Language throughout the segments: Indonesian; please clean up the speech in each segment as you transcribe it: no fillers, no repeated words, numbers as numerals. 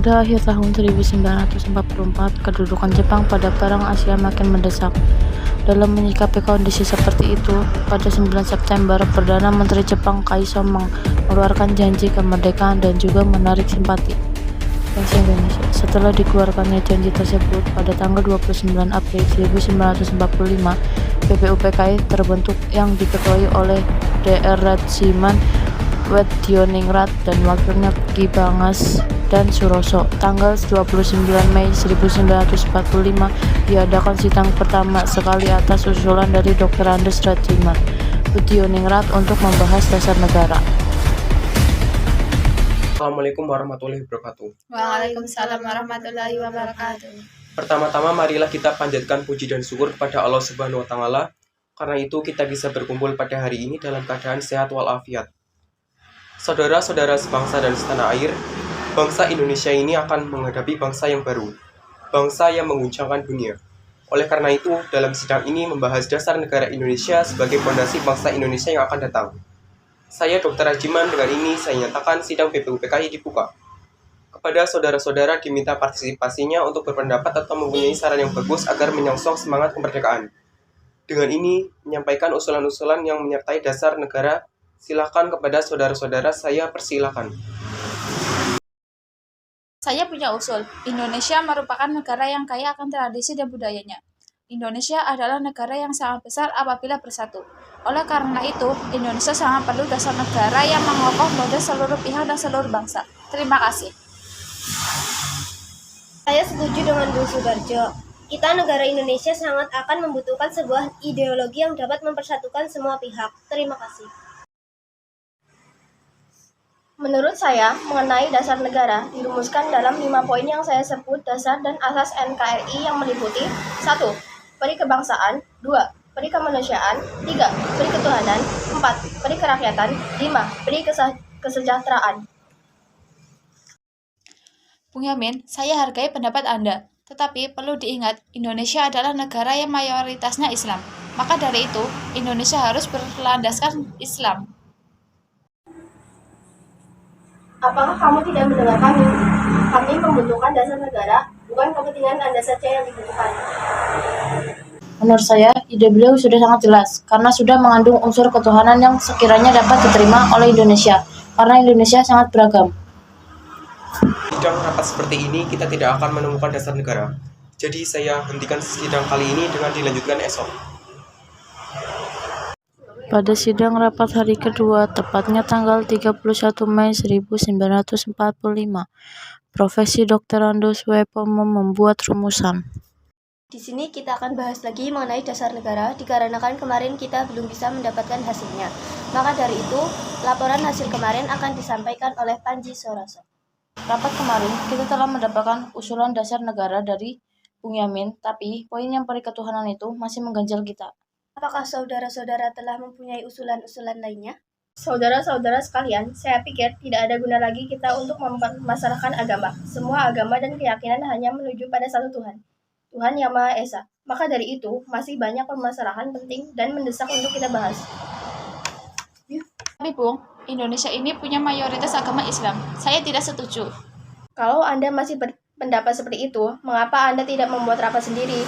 Pada akhir tahun 1944, kedudukan Jepang pada Perang Asia makin mendesak. Dalam menyikapi kondisi seperti itu, pada 9 September, Perdana Menteri Jepang Kaiso mengeluarkan janji kemerdekaan dan juga menarik simpati bangsa Indonesia. Setelah dikeluarkannya janji tersebut, pada tanggal 29 April 1945, BPUPKI terbentuk yang diketuai oleh Dr. Radziman Wedioningrat dan wakilnya Ki Bangas dan Suroso. Tanggal 29 Mei 1945 diadakan sidang pertama sekali atas usulan dari Dr. Andes Radziman Wedioningrat untuk membahas dasar negara. Assalamualaikum warahmatullahi wabarakatuh. Waalaikumsalam warahmatullahi wabarakatuh. Pertama-tama marilah kita panjatkan puji dan syukur kepada Allah Subhanahu wa taala. Karena itu kita bisa berkumpul pada hari ini dalam keadaan sehat walafiat. Saudara-saudara sebangsa dan setanah air, bangsa Indonesia ini akan menghadapi bangsa yang baru, bangsa yang mengguncangkan dunia. Oleh karena itu, dalam sidang ini membahas dasar negara Indonesia sebagai fondasi bangsa Indonesia yang akan datang. Saya Dr. Radziman, dengan ini saya nyatakan sidang BPUPKI dibuka. Kepada saudara-saudara diminta partisipasinya untuk berpendapat atau mempunyai saran yang bagus agar menyongsong semangat kemerdekaan. Dengan ini, menyampaikan usulan-usulan yang menyertai dasar negara, silakan kepada saudara-saudara, saya persilakan. Saya punya usul. Indonesia merupakan negara yang kaya akan tradisi dan budayanya. Indonesia adalah negara yang sangat besar apabila bersatu. Oleh karena itu, Indonesia sangat perlu dasar negara yang mengakomodir seluruh pihak dan seluruh bangsa. Terima kasih. Saya setuju dengan Bu Sudarjo. Kita negara Indonesia sangat akan membutuhkan sebuah ideologi yang dapat mempersatukan semua pihak. Terima kasih. Menurut saya, mengenai dasar negara dirumuskan dalam 5 poin yang saya sebut dasar dan asas NKRI yang meliputi 1. Peri kebangsaan, 2. Peri kemanusiaan, 3. Peri ketuhanan, 4. Peri kerakyatan, 5. Peri kesejahteraan. Bung Yamin, saya hargai pendapat Anda. Tetapi perlu diingat, Indonesia adalah negara yang mayoritasnya Islam. Maka dari itu, Indonesia harus berlandaskan Islam. Apakah kamu tidak mendengar kami? Kami membutuhkan dasar negara, bukan kepentingan Anda saja yang dibutuhkan. Menurut saya, ide beliau sudah sangat jelas, karena sudah mengandung unsur ketuhanan yang sekiranya dapat diterima oleh Indonesia, karena Indonesia sangat beragam. Sidang rapat seperti ini kita tidak akan menemukan dasar negara. Jadi saya hentikan sidang kali ini dengan dilanjutkan esok. Pada sidang rapat hari kedua, tepatnya tanggal 31 Mei 1945, Profesi Dr. Andos Wepomo membuat rumusan. Di sini kita akan bahas lagi mengenai dasar negara, dikarenakan kemarin kita belum bisa mendapatkan hasilnya. Maka dari itu, laporan hasil kemarin akan disampaikan oleh Panji Soroso. Rapat kemarin, kita telah mendapatkan usulan dasar negara dari Bung Yamin, tapi poin yang peri ketuhanan itu masih mengganjal kita. Apakah saudara-saudara telah mempunyai usulan-usulan lainnya? Saudara-saudara sekalian, saya pikir tidak ada guna lagi kita untuk memasarkan agama. Semua agama dan keyakinan hanya menuju pada satu Tuhan, Tuhan Yang Maha Esa. Maka dari itu, masih banyak permasalahan penting dan mendesak untuk kita bahas. Tapi Bung, Indonesia ini punya mayoritas agama Islam. Saya tidak setuju. Kalau Anda masih berpendapat seperti itu, mengapa Anda tidak membuat rapat sendiri?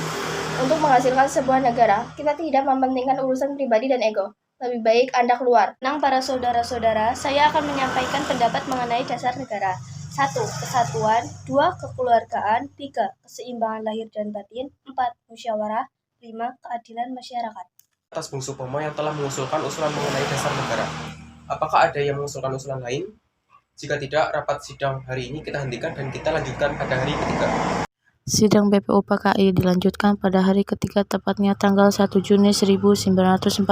Untuk menghasilkan sebuah negara, kita tidak mementingkan urusan pribadi dan ego. Lebih baik Anda keluar. Tenang para saudara-saudara, saya akan menyampaikan pendapat mengenai dasar negara. 1. Kesatuan, 2. Kekeluargaan, 3. Keseimbangan lahir dan batin, 4. Musyawarah, 5. Keadilan masyarakat. Atas Bung Supomo yang telah mengusulkan usulan mengenai dasar negara. Apakah ada yang mengusulkan usulan lain? Jika tidak, rapat sidang hari ini kita hentikan dan kita lanjutkan pada hari ketiga. Sidang BPUPKI dilanjutkan pada hari ketiga, tepatnya tanggal 1 Juni 1945,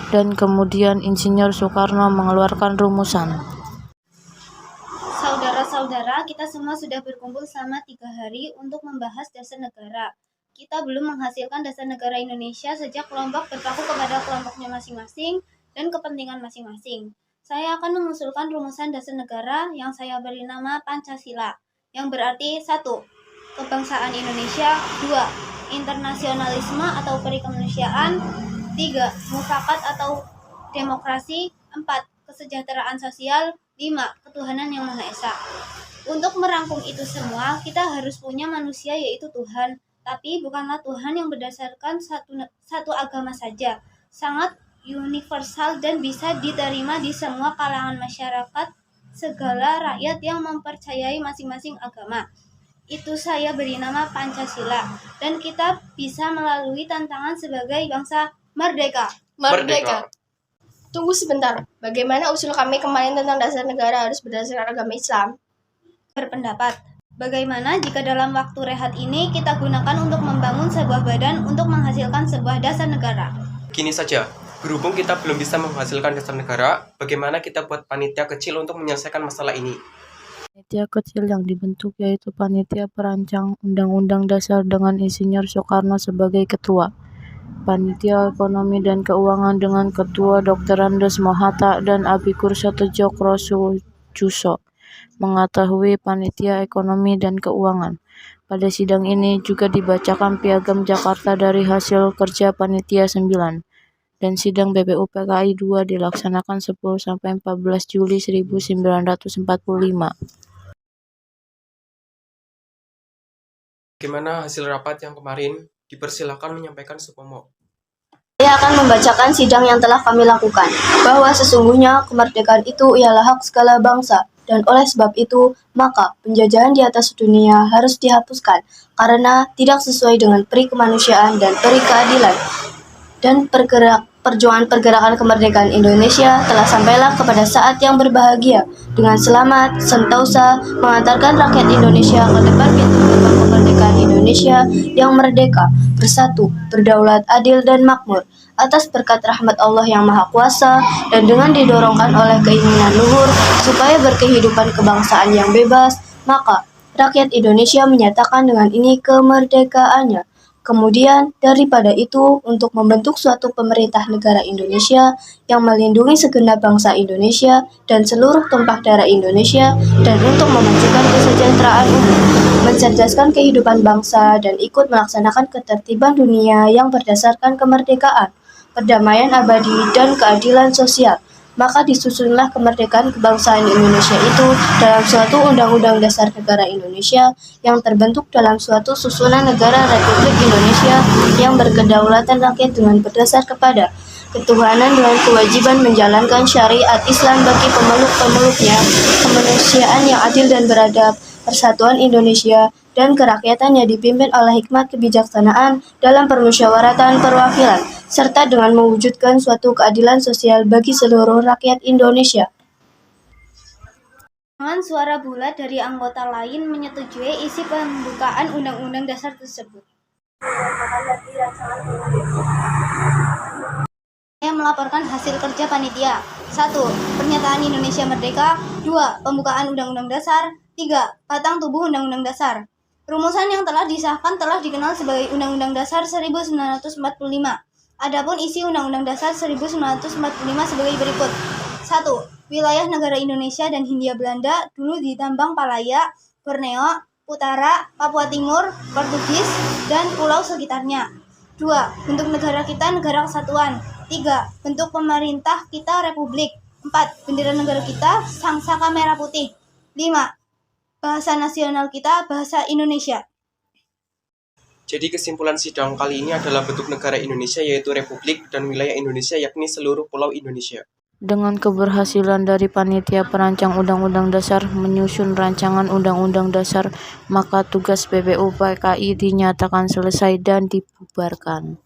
dan kemudian Insinyur Soekarno mengeluarkan rumusan. Saudara-saudara, kita semua sudah berkumpul selama 3 hari untuk membahas dasar negara. Kita belum menghasilkan dasar negara Indonesia sejak kelompok berpaku kepada kelompoknya masing-masing dan kepentingan masing-masing. Saya akan mengusulkan rumusan dasar negara yang saya beri nama Pancasila, yang berarti 1. Kebangsaan Indonesia, 2. Internasionalisme atau peri kemanusiaan, 3. Mufakat atau demokrasi, 4. Kesejahteraan sosial, 5. Ketuhanan Yang Maha Esa. Untuk merangkum itu semua, kita harus punya manusia yaitu Tuhan. Tapi bukanlah Tuhan yang berdasarkan satu agama saja. Sangat universal dan bisa diterima di semua kalangan masyarakat, segala rakyat yang mempercayai masing-masing agama. Itu saya beri nama Pancasila. Dan kita bisa melalui tantangan sebagai bangsa merdeka. Merdeka. Tunggu sebentar, bagaimana usul kami kemarin tentang dasar negara harus berdasarkan agama Islam? Berpendapat, bagaimana jika dalam waktu rehat ini kita gunakan untuk membangun sebuah badan untuk menghasilkan sebuah dasar negara? Gini saja, berhubung kita belum bisa menghasilkan dasar negara, bagaimana kita buat panitia kecil untuk menyelesaikan masalah ini? Panitia kecil yang dibentuk yaitu Panitia Perancang Undang-Undang Dasar dengan Insinyur Soekarno sebagai ketua. Panitia Ekonomi dan Keuangan dengan Ketua Dr. Andes Mohatta dan Abikur Satodjokro Sujuso mengetahui Panitia Ekonomi dan Keuangan. Pada sidang ini juga dibacakan Piagam Jakarta dari hasil kerja Panitia 9 dan sidang BPU PKI 2 dilaksanakan 10-14 Juli 1945. Bagaimana hasil rapat yang kemarin? Dipersilakan menyampaikan Supomo. Saya akan membacakan sidang yang telah kami lakukan, bahwa sesungguhnya kemerdekaan itu ialah hak segala bangsa, dan oleh sebab itu, maka penjajahan di atas dunia harus dihapuskan, karena tidak sesuai dengan peri kemanusiaan dan peri keadilan. Dan perjuangan pergerakan kemerdekaan Indonesia telah sampailah kepada saat yang berbahagia, dengan selamat, sentosa, mengantarkan rakyat Indonesia ke depan pintu gerbang kemerdekaan Indonesia yang merdeka, bersatu, berdaulat, adil, dan makmur, atas berkat rahmat Allah yang Maha Kuasa, dan dengan didorongkan oleh keinginan luhur supaya berkehidupan kebangsaan yang bebas, maka rakyat Indonesia menyatakan dengan ini kemerdekaannya. Kemudian, daripada itu, untuk membentuk suatu pemerintah negara Indonesia yang melindungi segenap bangsa Indonesia dan seluruh tumpah darah Indonesia, dan untuk memajukan kesejahteraan umum, mencerdaskan kehidupan bangsa, dan ikut melaksanakan ketertiban dunia yang berdasarkan kemerdekaan, perdamaian abadi, dan keadilan sosial. Maka disusunlah kemerdekaan kebangsaan Indonesia itu dalam suatu Undang-Undang Dasar Negara Indonesia yang terbentuk dalam suatu susunan negara Republik Indonesia yang berkedaulatan rakyat dengan berdasar kepada ketuhanan dengan kewajiban menjalankan syariat Islam bagi pemeluk-pemeluknya, kemanusiaan yang adil dan beradab, persatuan Indonesia, dan kerakyatannya dipimpin oleh hikmat kebijaksanaan dalam permusyawaratan perwakilan, serta dengan mewujudkan suatu keadilan sosial bagi seluruh rakyat Indonesia. Dengan suara bulat dari anggota lain menyetujui isi pembukaan Undang-Undang Dasar tersebut. Saya melaporkan hasil kerja panitia. 1. Pernyataan Indonesia Merdeka. 2. Pembukaan Undang-Undang Dasar. 3. Batang tubuh Undang-Undang Dasar. Rumusan yang telah disahkan telah dikenal sebagai Undang-Undang Dasar 1945. Adapun isi Undang-Undang Dasar 1945 sebagai berikut. 1. Wilayah negara Indonesia dan Hindia Belanda dulu ditambang Palaya, Borneo, Utara, Papua Timur, Portugis, dan pulau sekitarnya. 2. Bentuk negara kita negara kesatuan. 3. Bentuk pemerintah kita republik. 4. Bendera negara kita sangsaka merah putih. 5. Bahasa nasional kita bahasa Indonesia. Jadi kesimpulan sidang kali ini adalah bentuk negara Indonesia yaitu Republik dan wilayah Indonesia yakni seluruh pulau Indonesia. Dengan keberhasilan dari Panitia Perancang Undang-Undang Dasar menyusun rancangan Undang-Undang Dasar, maka tugas BPU PKI dinyatakan selesai dan dibubarkan.